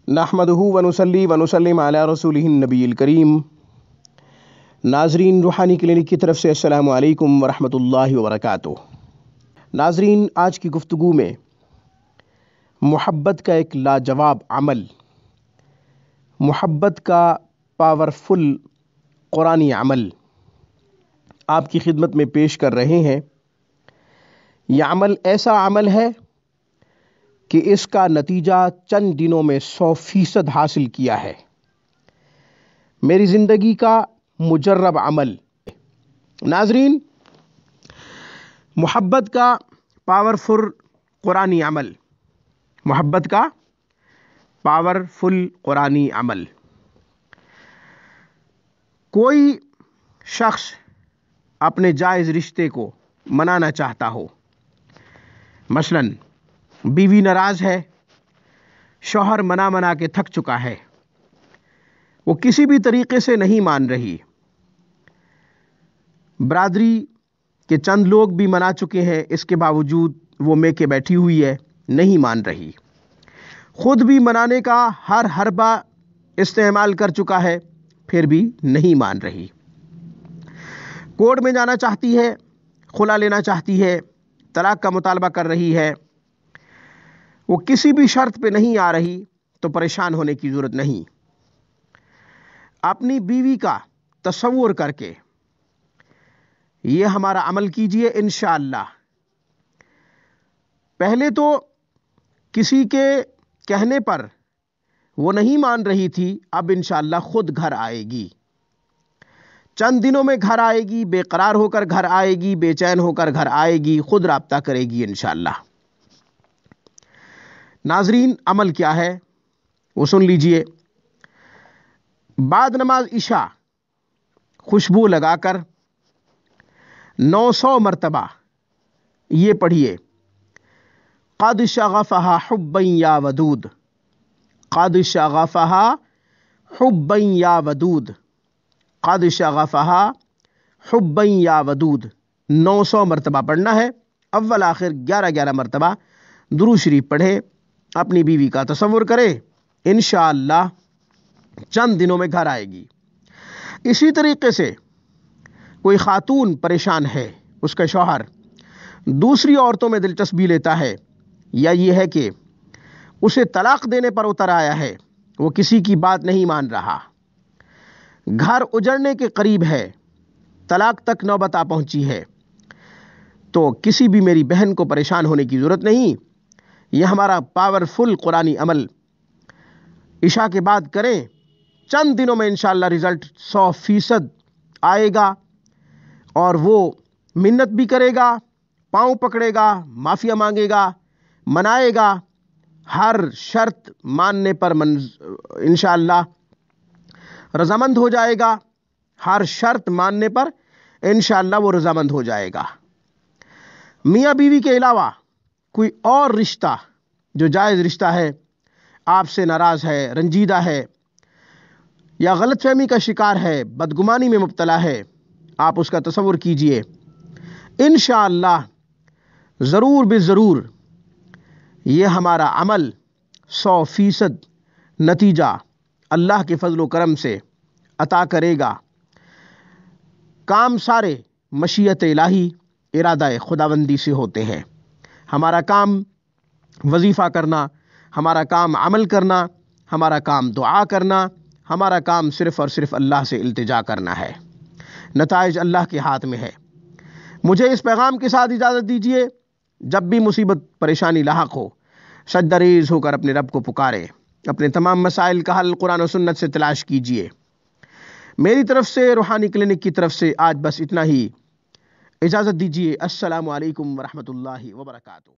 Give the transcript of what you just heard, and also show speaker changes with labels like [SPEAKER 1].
[SPEAKER 1] नहमदुहु व नुसल्ली व नुसल्लिम अला रसूलिहिन नबील करीम। नाजरीन, रूहानी क्लिनिक की तरफ से अस्सलामु अलैकुम व रहमतुल्लाहि व बरकातुहू। नाजरीन, आज की गुफ्तगू में मोहब्बत का एक लाजवाब अमल, मोहब्बत का पावरफुल कुरानी अमल आपकी खिदमत में पेश कर रहे हैं। यह अमल ऐसा अमल है कि इसका नतीजा चंद दिनों में 100% हासिल किया है। मेरी जिंदगी का मुजर्रब अमल। नाजरीन, मोहब्बत का पावरफुल कुरानी अमल, मोहब्बत का पावरफुल कुरानी अमल। कोई शख्स अपने जायज़ रिश्ते को मनाना चाहता हो, मसलन बीवी नाराज है, शौहर मना मना के थक चुका है, वो किसी भी तरीके से नहीं मान रही, बरादरी के चंद लोग भी मना चुके हैं, इसके बावजूद वो मेके बैठी हुई है, नहीं मान रही, खुद भी मनाने का हर हरबा इस्तेमाल कर चुका है, फिर भी नहीं मान रही। कोर्ट में जाना चाहती है, खुला लेना चाहती है, तलाक का मुतालबा कर रही है, वो किसी भी शर्त पे नहीं आ रही, तो परेशान होने की जरूरत नहीं। अपनी बीवी का तसव्वुर करके ये हमारा अमल कीजिए इंशाअल्लाह। पहले तो किसी के कहने पर वो नहीं मान रही थी, अब इंशाअल्लाह खुद घर आएगी। चंद दिनों में घर आएगी, बेकरार होकर घर आएगी, बेचैन होकर घर आएगी, खुद राब्ता करेगी इंशाअल्लाह। नाजरीन, अमल क्या है वो सुन लीजिए। बाद नमाज इशा खुशबू लगाकर 900 मरतबा ये पढ़िए, क़द शग़फ़हा हुब्बन या वदूद, क़द शग़फ़हा हुब्बन या वदूद, क़द शग़फ़हा हुब्बन या वदूद। 900 मरतबा पढ़ना है। अव्वल आखिर 11-11 मरतबा दुरूद शरीफ पढ़े, अपनी बीवी का तसव्वुर करे, इंशाअल्लाह चंद दिनों में घर आएगी। इसी तरीके से कोई खातून परेशान है, उसका शौहर दूसरी औरतों में दिलचस्पी लेता है, या ये है कि उसे तलाक देने पर उतर आया है, वो किसी की बात नहीं मान रहा, घर उजड़ने के करीब है, तलाक तक नौबत आ पहुंची है, तो किसी भी मेरी बहन को परेशान होने की जरूरत नहीं। यह हमारा पावरफुल कुरानी अमल इशा के बाद करें, चंद दिनों में इंशाअल्लाह रिजल्ट 100% आएगा, और वो मिन्नत भी करेगा, पांव पकड़ेगा, माफिया मांगेगा, मनाएगा, हर शर्त मानने पर इंशाअल्लाह रजामंद हो जाएगा, हर शर्त मानने पर इंशाअल्लाह वो रजामंद हो जाएगा। मियाँ बीवी के अलावा कोई और रिश्ता जो जायज़ रिश्ता है, आपसे नाराज़ है, रंजीदा है, या गलतफहमी का शिकार है, बदगुमानी में मुब्तला है, आप उसका तसव्वुर कीजिए, इंशाअल्लाह ज़रूर बेज़रूर ये हमारा अमल 100% नतीजा अल्लाह के फजल व करम से अता करेगा। काम सारे मशीयत इलाही, इरादा खुदाबंदी से होते हैं। हमारा काम वजीफ़ा करना, हमारा काम अमल करना, हमारा काम दुआ करना, हमारा काम सिर्फ़ और सिर्फ अल्लाह से इल्तिजा करना है। नताइज अल्लाह के हाथ में है। मुझे इस पैगाम के साथ इजाज़त दीजिए। जब भी मुसीबत परेशानी लाहक हो, सजदरेज़ होकर अपने रब को पुकारें, अपने तमाम मसाइल का हल कुरान और सुन्नत से तलाश कीजिए। मेरी तरफ से, रूहानी क्लिनिक की तरफ से आज बस इतना ही। इजाज़त दीजिए। अस्सलामु अलैकुम व रहमतुल्लाहि व बरकातुहू।